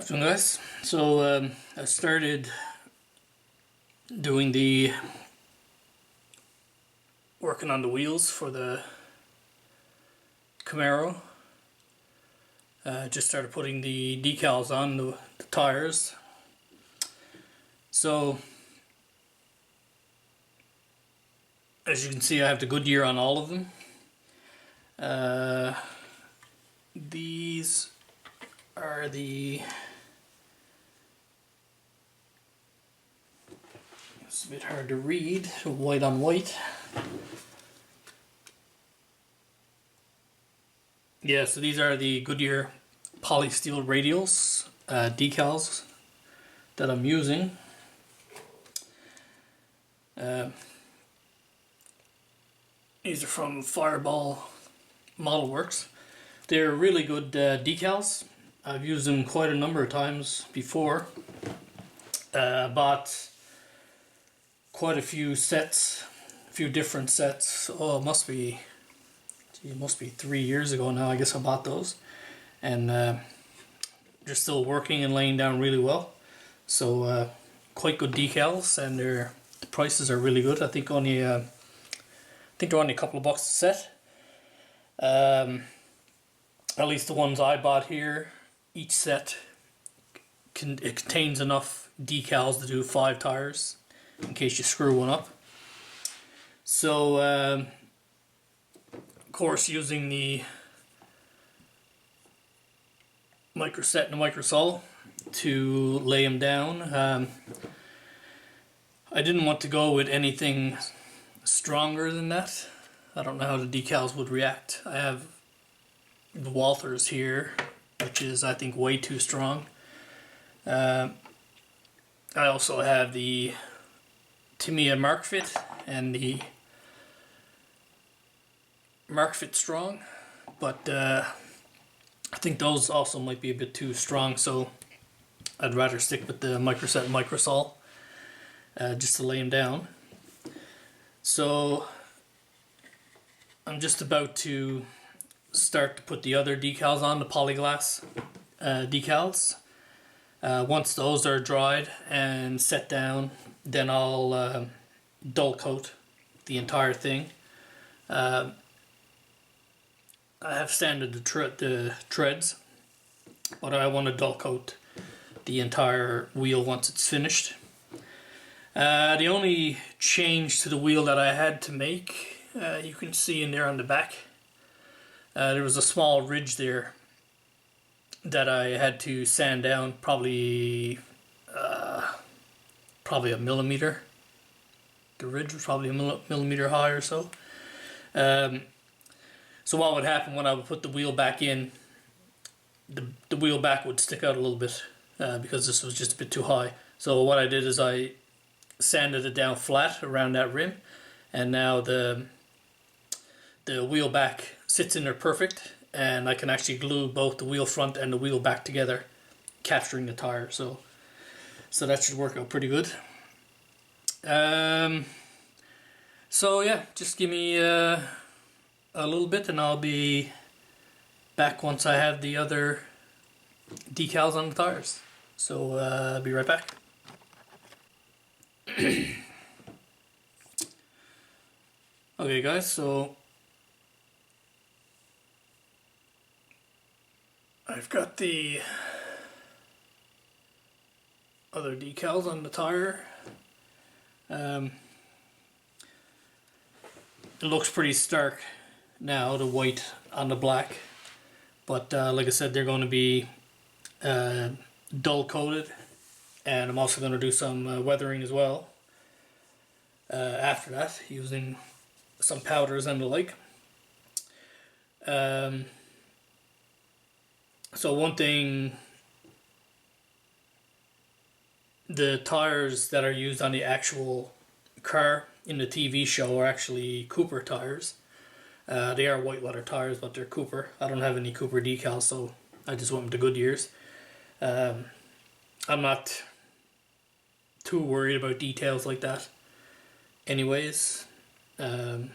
Afternoon, guys. So I started doing the working on the wheels for the Camaro. Just started putting the decals on the tires. So as you can see, I have the Goodyear on all of them. These are it's a bit hard to read, white on white. Yeah, so these are the Goodyear polysteel radials, decals that I'm using. These are from Fireball Model Works. They're really good decals. I've used them quite a number of times before. Bought quite a few sets, a few different sets. Oh, it must be 3 years ago now. I guess I bought those, and they're still working and laying down really well. So quite good decals, and the prices are really good. I think they're only a couple of bucks a set. At least the ones I bought here, each set contains enough decals to do 5 tires in case you screw one up. So of course, using the microset and the microsol to lay them down. I didn't want to go with anything stronger than that. I don't know how the decals would react. I have the Walthers here, which is, I think, way too strong. I also have the Tamiya MarkFit and the MarkFit Strong, but I think those also might be a bit too strong, so I'd rather stick with the microset and microsol just to lay them down. So I'm just about to start to put the other decals on, the polyglass decals. Once those are dried and set down, then I'll dull coat the entire thing. I have sanded the treads, but I want to dull coat the entire wheel once it's finished. The only change to the wheel that I had to make, you can see in there on the back, there was a small ridge there that I had to sand down, probably a millimeter. The ridge was probably a millimeter high or so. So what would happen when I would put the wheel back in, the wheel back would stick out a little bit because this was just a bit too high. So what I did is I sanded it down flat around that rim, and now the wheel back sits in there perfect, and I can actually glue both the wheel front and the wheel back together, capturing the tire. So that should work out pretty good. So yeah, just give me a little bit and I'll be back once I have the other decals on the tires. So I'll be right back. Okay guys, so I've got the other decals on the tire. It looks pretty stark now, the white on the black, but like I said, they're going to be dull coated, and I'm also going to do some weathering as well after that, using some powders and the like. So one thing, the tires that are used on the actual car in the TV show are actually Cooper tires. They are white leather tires, but they're Cooper. I don't have any Cooper decals, so I just went with the Goodyears. I'm not too worried about details like that anyways. If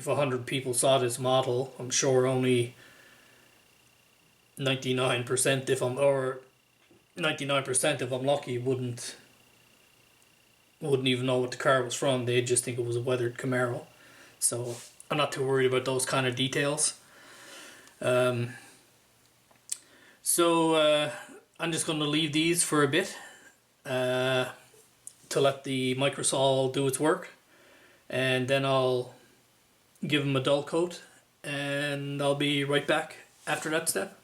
100 people saw this model, I'm sure only 99% if I'm or 99% if I'm lucky wouldn't even know what the car was from. They'd just think it was a weathered Camaro. So I'm not too worried about those kind of details. So I'm just going to leave these for a bit to let the microsol do its work, and then I'll give them a dull coat, and I'll be right back after that step.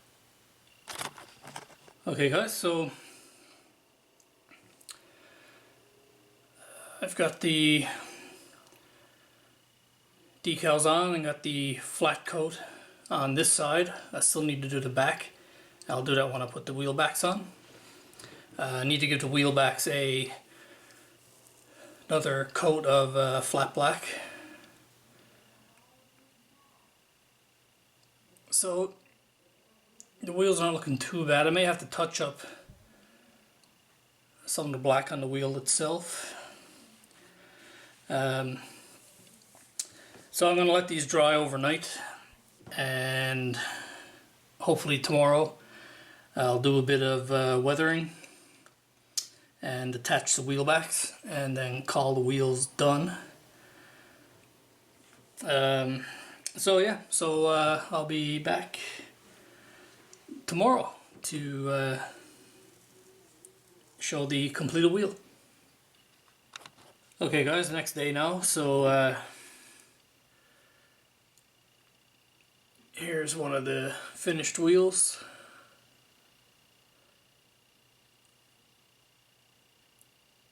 Okay guys, so I've got the decals on and got the flat coat on this side. I still need to do the back. I'll do that when I put the wheel backs on. I need to give the wheel backs another coat of flat black. So the wheels aren't looking too bad. I may have to touch up some of the black on the wheel itself. So I'm going to let these dry overnight, and hopefully tomorrow I'll do a bit of weathering and attach the wheel backs and then call the wheels done. So yeah, I'll be back tomorrow to show the completed wheel. Okay guys, next day now, so here's one of the finished wheels.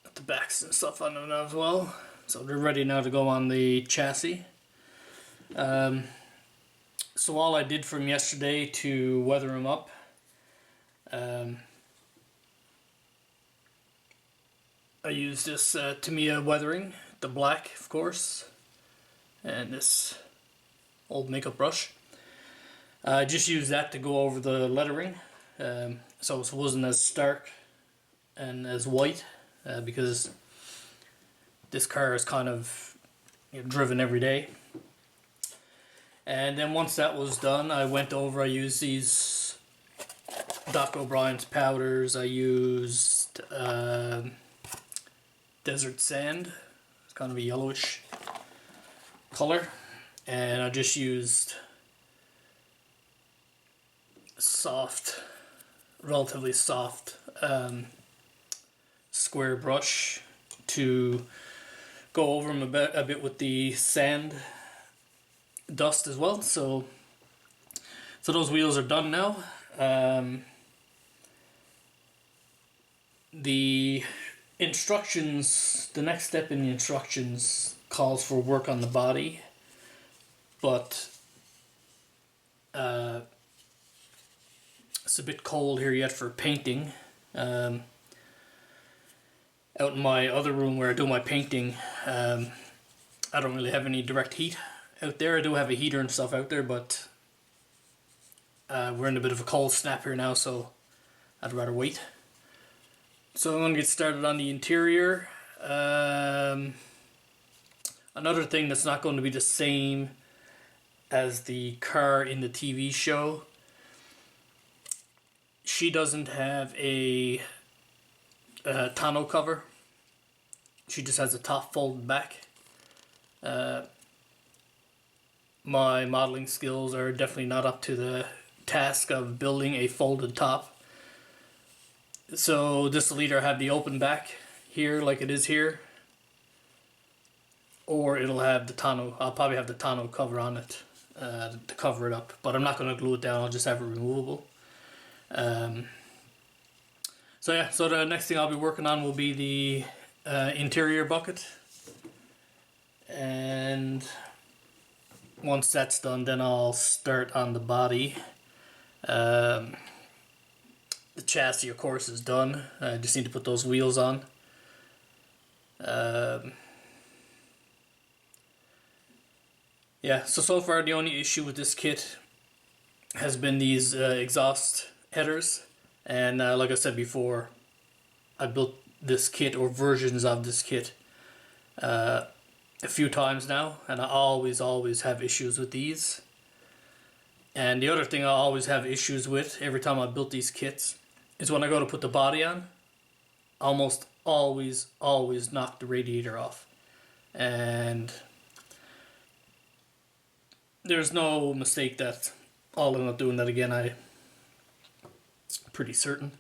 Got the backs and stuff on them now as well, so they're ready now to go on the chassis. So all I did from yesterday to weather them up, I used this Tamiya weathering, the black of course, and this old makeup brush. I just used that to go over the lettering, so it wasn't as stark and as white, because this car is kind of, you know, driven every day. And then once that was done, I went over, I used these Doc O'Brien's powders, I used desert sand, it's kind of a yellowish color, and I just used relatively soft square brush to go over them a bit with the sand dust as well. So those wheels are done now. The instructions, the next step in the instructions calls for work on the body, but it's a bit cold here yet for painting. Out in my other room where I do my painting, I don't really have any direct heat out there. I do have a heater and stuff out there, but we're in a bit of a cold snap here now, so I'd rather wait. So I'm going to get started on the interior. Another thing that's not going to be the same as the car in the TV show, she doesn't have a tonneau cover. She just has the top folded back. My modeling skills are definitely not up to the task of building a folded top. So this will either have the open back here like it is here, or it'll have the tonneau. I'll probably have the tonneau cover on it to cover it up, but I'm not going to glue it down, I'll just have it removable. So yeah, so the next thing I'll be working on will be the interior bucket, and once that's done, then I'll start on the body. The chassis, of course, is done. I just need to put those wheels on. Yeah, so far the only issue with this kit has been these exhaust headers. And like I said before, I built this kit or versions of this kit a few times now, and I always have issues with these. And the other thing I always have issues with every time I built these kits is when I go to put the body on, I almost always knock the radiator off. And there's no mistake that I'll end up doing that again. I'm pretty certain.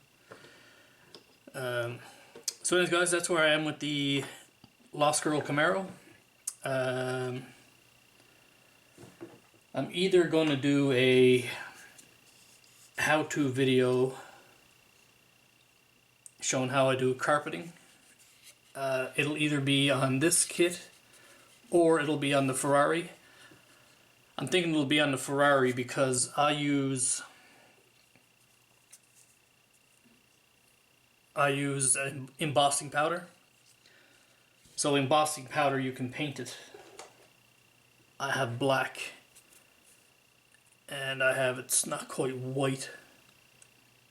So anyways guys, that's where I am with the Lost Girl Camaro. I'm either going to do a how-to video showing how I do carpeting. It'll either be on this kit or it'll be on the Ferrari. I'm thinking it'll be on the Ferrari because I use embossing powder. So embossing powder, you can paint it. I have black, and I have, it's not quite white.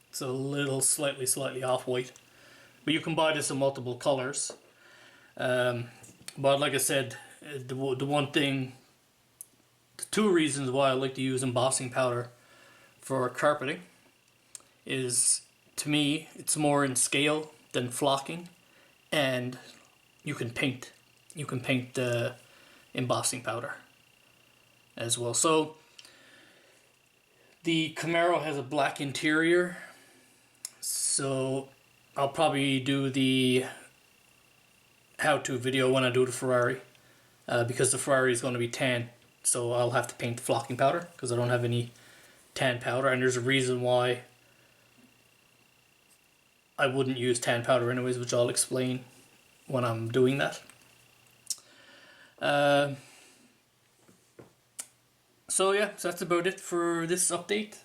It's a little slightly off white. But you can buy this in multiple colors. But like I said, the one thing, the two reasons why I like to use embossing powder for carpeting is, to me, it's more in scale than flocking, and you can paint the embossing powder as well. So the Camaro has a black interior, so I'll probably do the how-to video when I do the Ferrari, because the Ferrari is going to be tan, so I'll have to paint the flocking powder because I don't have any tan powder, and there's a reason why I wouldn't use tan powder anyways, which I'll explain when I'm doing that. So yeah, so that's about it for this update.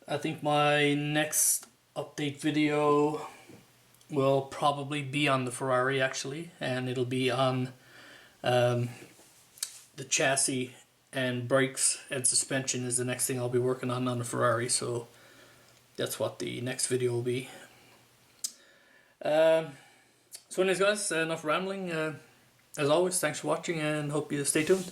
I think my next update video will probably be on the Ferrari actually, and it'll be on the chassis and brakes and suspension is the next thing I'll be working on the Ferrari, so that's what the next video will be. So anyways guys, enough rambling. As always, thanks for watching and hope you stay tuned.